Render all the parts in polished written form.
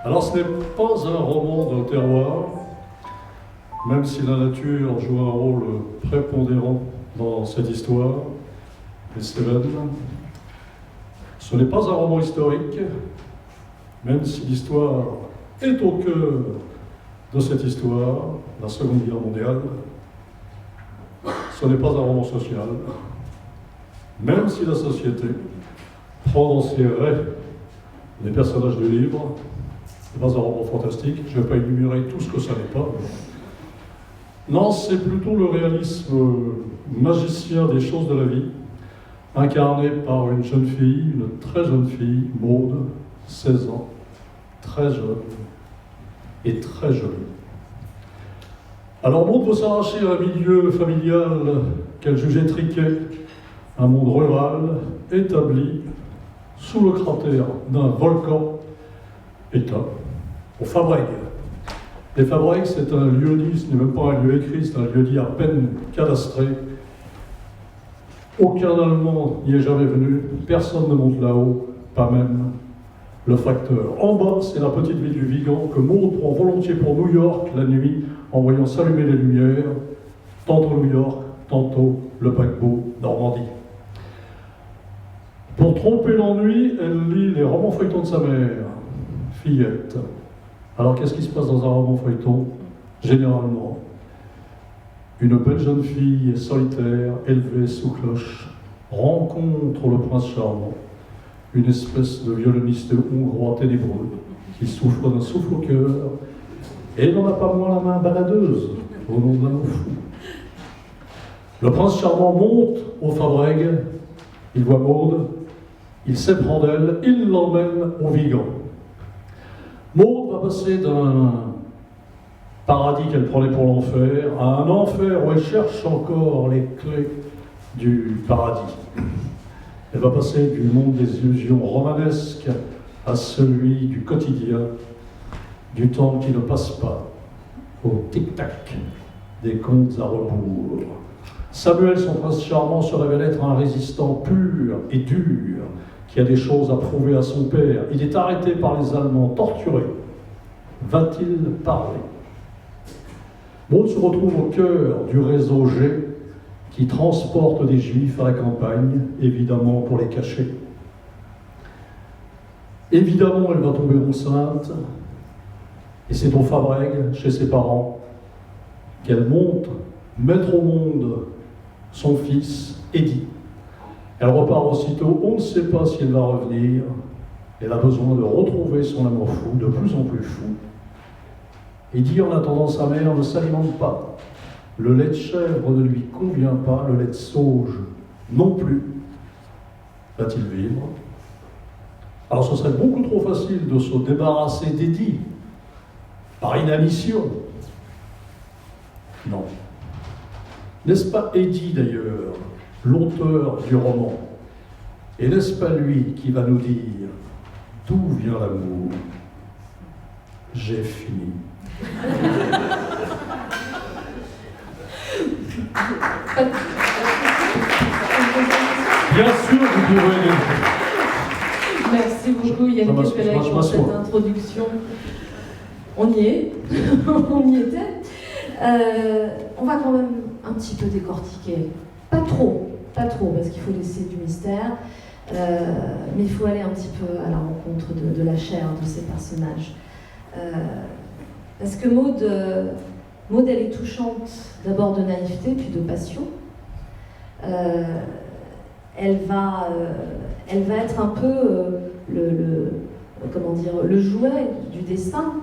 Alors ce n'est pas un roman d'un terroir, même si la nature joue un rôle prépondérant dans cette histoire, les Cévennes. Ce n'est pas un roman historique, même si l'histoire est au cœur de cette histoire, la Seconde Guerre mondiale. Ce n'est pas un roman social, même si la société prend dans ses raies les personnages du livre. Ce n'est pas un roman fantastique, je ne vais pas énumérer tout ce que ça n'est pas. Non, c'est plutôt le réalisme magicien des choses de la vie, incarné par une jeune fille, une très jeune fille, Maude, 16 ans, très jeune et très jolie. Alors Maude veut s'arracher à un milieu familial qu'elle juge étriqué, un monde rural, établi, sous le cratère d'un volcan éteint, au Fabrègues. Les Fabrègues, c'est un lieu-dit, ce n'est même pas un lieu écrit, c'est un lieu-dit à peine cadastré. Aucun Allemand n'y est jamais venu, personne ne monte là-haut, pas même le facteur. En bas, c'est la petite ville du Vigan que Maude prend volontiers pour New York la nuit, en voyant s'allumer les lumières, tantôt New York, tantôt le paquebot Normandie. Pour tromper l'ennui, elle lit les romans feuilletons de sa mère, Fillette. Alors qu'est-ce qui se passe dans un roman feuilleton? Généralement, une belle jeune fille solitaire, élevée sous cloche, rencontre le prince charmant, une espèce de violoniste hongrois ténébreux qui souffre d'un souffle au cœur et n'en a pas moins la main baladeuse au nom d'un mot fou. Le prince charmant monte au Fabrègues, il voit Maude, il s'éprend d'elle, il l'emmène au Vigan. Maude va passer d'un paradis qu'elle prenait pour l'enfer à un enfer où elle cherche encore les clés du paradis. Elle va passer du monde des illusions romanesques à celui du quotidien, du temps qui ne passe pas, au tic-tac des comptes à rebours. Samuel, son prince charmant, se révèle être un résistant pur et dur, qui a des choses à prouver à son père. Il est arrêté par les Allemands, torturé. Va-t-il parler? Maude se retrouve au cœur du réseau G qui transporte des Juifs à la campagne, évidemment pour les cacher. Évidemment, elle va tomber enceinte, et c'est au Fabrègues, chez ses parents, qu'elle monte mettre au monde son fils, Eddy. Elle repart aussitôt, on ne sait pas si elle va revenir. Elle a besoin de retrouver son amour fou, de plus en plus fou. Eddy, en attendant sa mère, ne s'alimente pas. Le lait de chèvre ne lui convient pas, le lait de sauge non plus. Va-t-il vivre? Alors ce serait beaucoup trop facile de se débarrasser d'Eddy par inanition. Non. N'est-ce pas Eddy d'ailleurs, l'auteur du roman? Et n'est-ce pas lui qui va nous dire d'où vient l'amour? J'ai fini. Bien sûr, vous pouvez. Merci beaucoup Yann Kefelec pour cette introduction. On y est, on y était. On va quand même un petit peu décortiquer. Pas trop, parce qu'il faut laisser du mystère. Mais il faut aller un petit peu à la rencontre de la chair de ces personnages. Parce que Maude, elle est touchante d'abord de naïveté, puis de passion. Elle va être un peu le jouet du destin.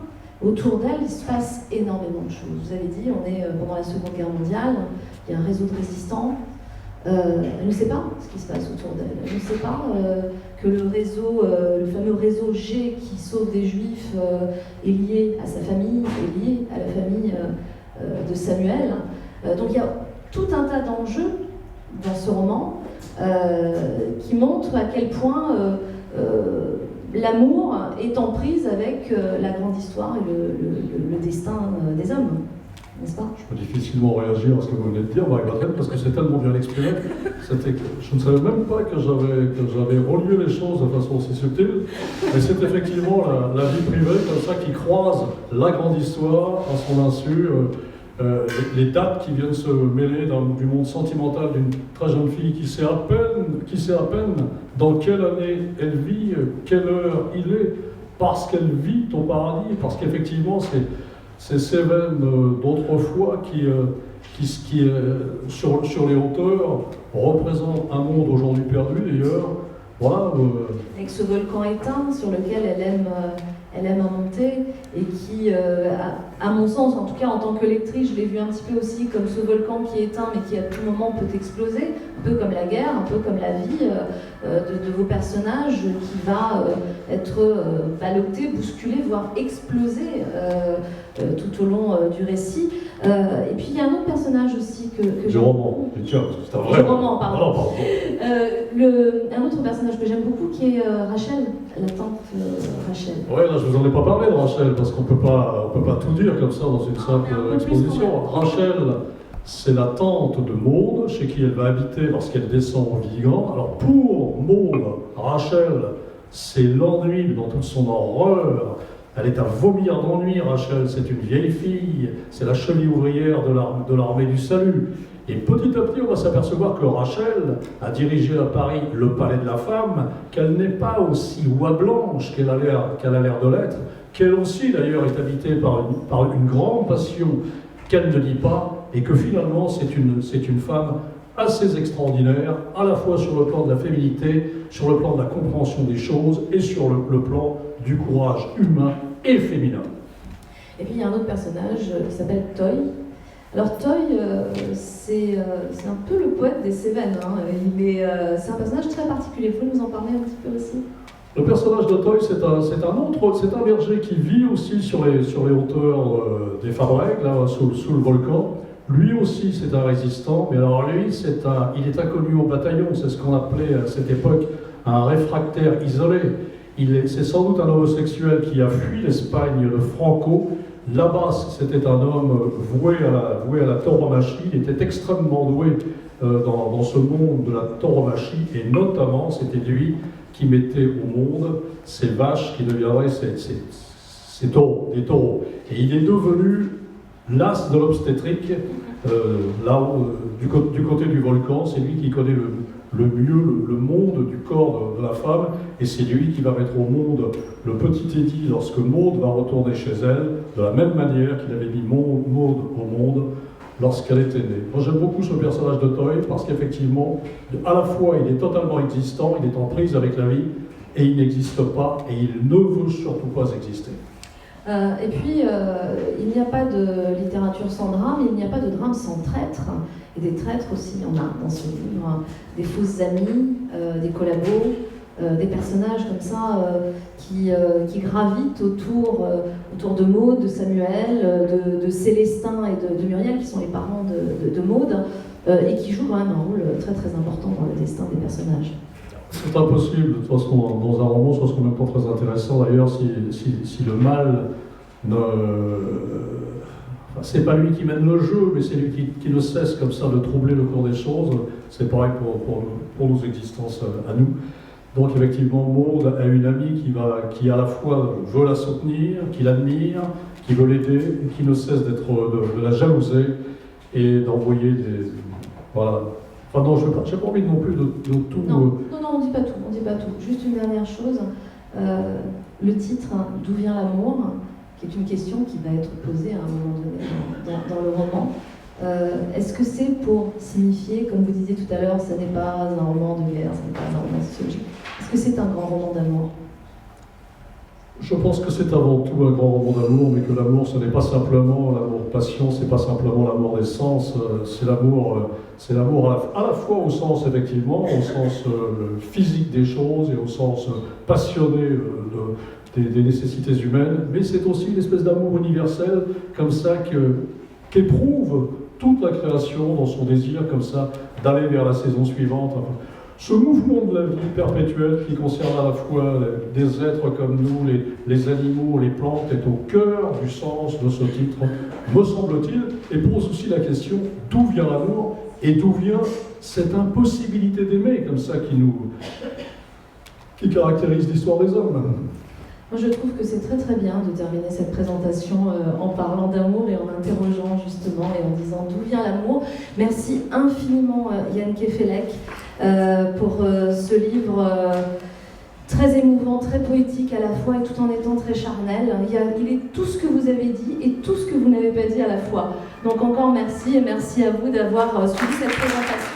Autour d'elle, il se passe énormément de choses. Vous avez dit, on est pendant la Seconde Guerre mondiale, il y a un réseau de résistants. Elle ne sait pas ce qui se passe autour d'elle. Elle ne sait pas que le fameux réseau G qui sauve des Juifs est lié à sa famille, est lié à la famille de Samuel. Donc il y a tout un tas d'enjeux dans ce roman qui montrent à quel point l'amour est en prise avec la grande histoire et le destin des hommes. n'est-ce pas? Je peux difficilement réagir à ce que vous venez de dire, Marie-Madeleine, parce que c'est tellement bien exprimé. Je ne savais même pas que j'avais relié les choses de façon aussi subtile, mais c'est effectivement la vie privée comme ça qui croise la grande histoire à son insu, les dates qui viennent se mêler du monde sentimental d'une très jeune fille qui sait à peine dans quelle année elle vit, quelle heure il est, parce qu'elle vit au paradis, parce qu'effectivement c'est Cévennes d'autrefois qui sur les hauteurs, représente un monde aujourd'hui perdu d'ailleurs. Voilà, avec ce volcan éteint sur lequel elle aime à monter et qui, à mon sens, en tout cas en tant que lectrice, je l'ai vu un petit peu aussi comme ce volcan qui est éteint mais qui à tout moment peut exploser, un peu comme la guerre, un peu comme la vie de vos personnages qui va être ballotté, bousculé, voire exploser tout au long du récit. Et puis il y a un autre personnage aussi que du roman, tiens, c'est un vrai roman, pardon. Non, pardon. Un autre personnage que j'aime beaucoup qui est Rachel, la tante Rachel. Ouais, là je vous en ai pas parlé de Rachel parce qu'on peut pas tout dire comme ça dans une simple exposition. Rachel, c'est la tante de Maude, chez qui elle va habiter lorsqu'elle descend au Vigan. Alors pour Maude, Rachel, c'est l'ennui dans toute son horreur. Elle est à vomir d'ennui, Rachel, c'est une vieille fille, c'est la cheville ouvrière de l'armée du salut. Et petit à petit, on va s'apercevoir que Rachel a dirigé à Paris le palais de la femme, qu'elle n'est pas aussi oie blanche qu'elle a l'air de l'être, qu'elle aussi d'ailleurs est habitée par une grande passion qu'elle ne dit pas, et que finalement c'est une femme assez extraordinaire, à la fois sur le plan de la féminité, sur le plan de la compréhension des choses, et sur le plan du courage humain et féminin. Et puis il y a un autre personnage qui s'appelle Toy. Alors Toy, c'est un peu le poète des Cévennes. Hein. C'est un personnage très particulier. Vous pouvez nous en parler un petit peu aussi? Le personnage de Toy, c'est un berger qui vit aussi sur les hauteurs des Fabrègues, là, sous le volcan. Lui aussi, c'est un résistant, mais alors lui, il est inconnu au bataillon. C'est ce qu'on appelait à cette époque un réfractaire isolé. C'est sans doute un homosexuel qui a fui l'Espagne de Franco. Là-bas, c'était un homme voué à la tauromachie. Il était extrêmement doué dans ce monde de la tauromachie, et notamment, c'était lui qui mettait au monde ces vaches qui deviendraient ces taureaux, des taureaux. Et il est devenu l'as de l'obstétrique, du côté du volcan. C'est lui qui connaît le mieux le monde du corps de la femme, et c'est lui qui va mettre au monde le petit Teddy lorsque Maude va retourner chez elle, de la même manière qu'il avait mis Maude au monde lorsqu'elle était née. Moi j'aime beaucoup ce personnage de Toy parce qu'effectivement, à la fois il est totalement existant, il est en prise avec la vie, et il n'existe pas, et il ne veut surtout pas exister. Et puis, il n'y a pas de littérature sans drame, il n'y a pas de drame sans traître. Et des traîtres aussi, il y en a dans ce livre. Des fausses amies, des collabos, des personnages comme ça qui gravitent autour de Maude, de Samuel, de Célestin et de Muriel, qui sont les parents de Maude, et qui jouent quand même un rôle très très important dans le destin des personnages. C'est impossible, de toute façon, dans un roman, ce serait même pas très intéressant d'ailleurs si le mal ne... Enfin, c'est pas lui qui mène le jeu, mais c'est lui qui ne cesse comme ça de troubler le cours des choses. C'est pareil pour nos existences à nous. Donc effectivement, Maude a une amie qui à la fois veut la soutenir, qui l'admire, qui veut l'aider, qui ne cesse de la jalouser et d'envoyer des... Voilà. Enfin non, je n'ai pas envie non plus de tout... Non, on ne dit pas tout, Juste une dernière chose, le titre, D'où vient l'amour, qui est une question qui va être posée à un moment donné dans le roman. Est-ce que c'est pour signifier, comme vous disiez tout à l'heure, ce n'est pas un roman de guerre, ce n'est pas un roman sociologique. Est-ce que c'est un grand roman d'amour? Je pense que c'est avant tout un grand roman d'amour, mais que l'amour, ce n'est pas simplement l'amour passion, c'est pas simplement l'amour des sens, c'est l'amour à la fois au sens, effectivement, au sens physique des choses et au sens passionné des nécessités humaines, mais c'est aussi une espèce d'amour universel, comme ça, qu'éprouve toute la création dans son désir, comme ça, d'aller vers la saison suivante. Enfin, Ce mouvement de la vie perpétuelle qui concerne à la fois des êtres comme nous, les animaux, les plantes, est au cœur du sens de ce titre, me semble-t-il, et pose aussi la question d'où vient l'amour et d'où vient cette impossibilité d'aimer, comme ça, qui caractérise l'histoire des hommes. Moi, je trouve que c'est très très bien de terminer cette présentation en parlant d'amour et en interrogeant justement et en disant d'où vient l'amour. Merci infiniment Yann Kefelec pour ce livre très émouvant, très poétique à la fois et tout en étant très charnel. Il est tout ce que vous avez dit et tout ce que vous n'avez pas dit à la fois. Donc encore merci et merci à vous d'avoir suivi cette présentation.